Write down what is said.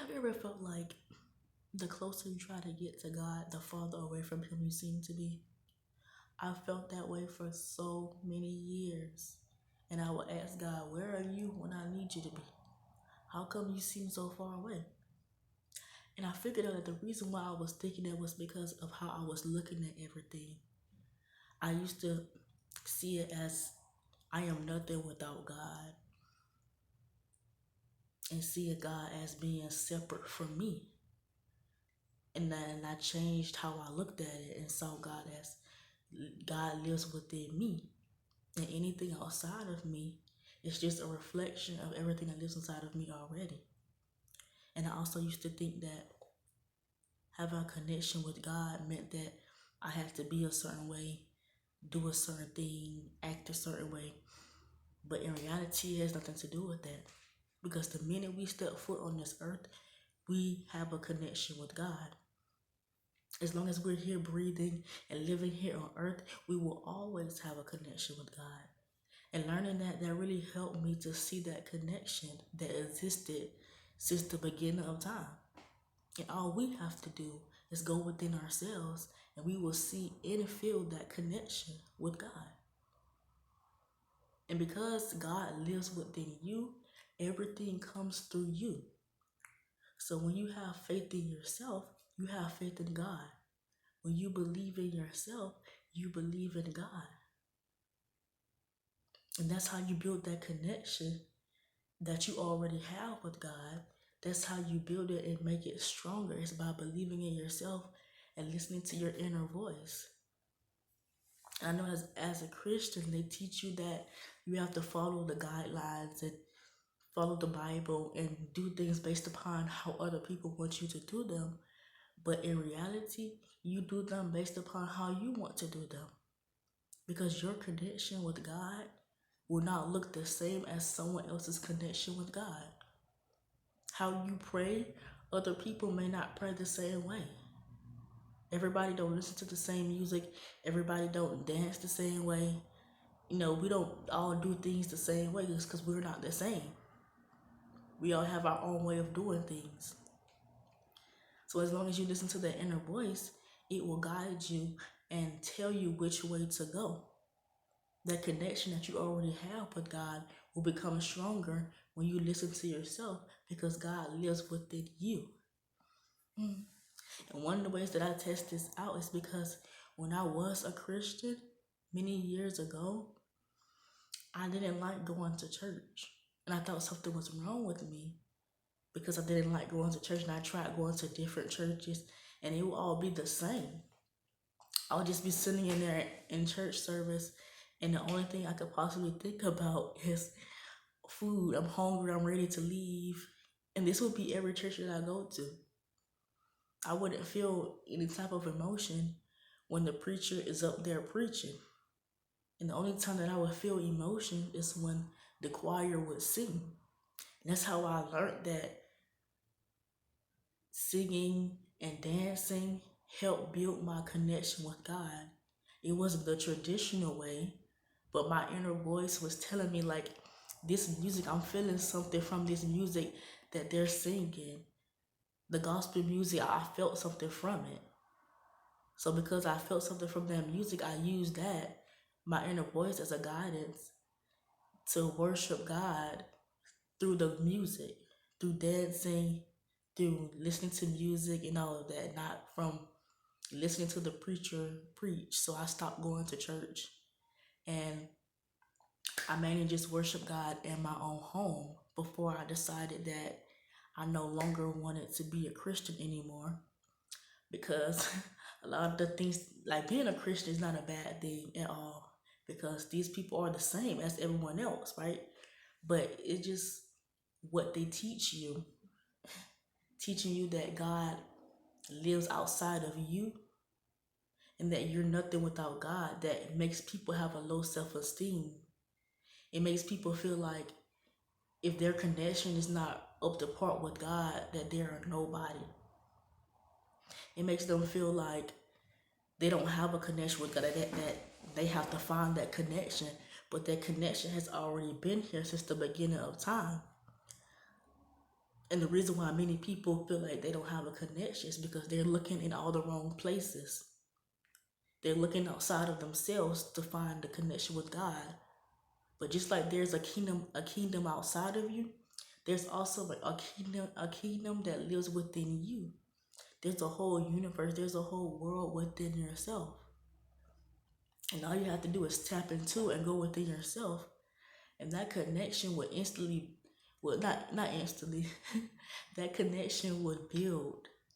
Have you ever felt like the closer you try to get to God, the farther away from Him you seem to be? I felt that way for so many years. And I would ask God, where are you when I need you to be? How come you seem so far away? And I figured out that the reason why I was thinking that was because of how I was looking at everything. I used to see it as I am nothing without God, and see a God as being separate from me. And then I changed how I looked at it and saw God as God lives within me. And anything outside of me is just a reflection of everything that lives inside of me already. And I also used to think that having a connection with God meant that I had to be a certain way, do a certain thing, act a certain way. But in reality, it has nothing to do with that. Because the minute we step foot on this earth, we have a connection with God. As long as we're here breathing and living here on earth, we will always have a connection with God. And learning that really helped me to see that connection that existed since the beginning of time. And all we have to do is go within ourselves and we will see and feel that connection with God. And because God lives within you, everything comes through you. So when you have faith in yourself, you have faith in God. When you believe in yourself, you believe in God. And that's how you build that connection that you already have with God. That's how you build it and make it stronger. It's by believing in yourself and listening to your inner voice. I know as a Christian, they teach you that you have to follow the guidelines and follow the Bible and do things based upon how other people want you to do them. But in reality, you do them based upon how you want to do them. Because your connection with God will not look the same as someone else's connection with God. How you pray, other people may not pray the same way. Everybody don't listen to the same music. Everybody don't dance the same way. We don't all do things the same way just because we're not the same. We all have our own way of doing things. So as long as you listen to that inner voice, it will guide you and tell you which way to go. That connection that you already have with God will become stronger when you listen to yourself because God lives within you. And one of the ways that I test this out is because when I was a Christian many years ago, I didn't like going to church. And I thought something was wrong with me because I didn't like going to church, and I tried going to different churches and it would all be the same. I would just be sitting in there in church service and the only thing I could possibly think about is food. I'm hungry, I'm ready to leave. And this would be every church that I go to. I wouldn't feel any type of emotion when the preacher is up there preaching. And the only time that I would feel emotion is when the choir would sing. And that's how I learned that singing and dancing helped build my connection with God. It wasn't the traditional way, but my inner voice was telling me like, this music, I'm feeling something from this music that they're singing. The gospel music, I felt something from it. So because I felt something from that music, I used that, my inner voice, as a guidance to worship God through the music, through dancing, through listening to music and all of that, not from listening to the preacher preach. So I stopped going to church and I mainly just worship God in my own home before I decided that I no longer wanted to be a Christian anymore, because a lot of the things, like being a Christian is not a bad thing at all, because these people are the same as everyone else, right? But it's just what they teach you, teaching you that God lives outside of you and that you're nothing without God, that makes people have a low self-esteem. It makes people feel like if their connection is not up to par with God, that they're nobody. It makes them feel like they don't have a connection with God, that they have to find that connection, but that connection has already been here since the beginning of time. And the reason why many people feel like they don't have a connection is because they're looking in all the wrong places. They're looking outside of themselves to find the connection with God. But just like there's a kingdom outside of you, there's also like a kingdom that lives within you. There's a whole universe, there's a whole world within yourself. And all you have to do is tap into it and go within yourself. And that connection would instantly, well, not instantly, that connection would build.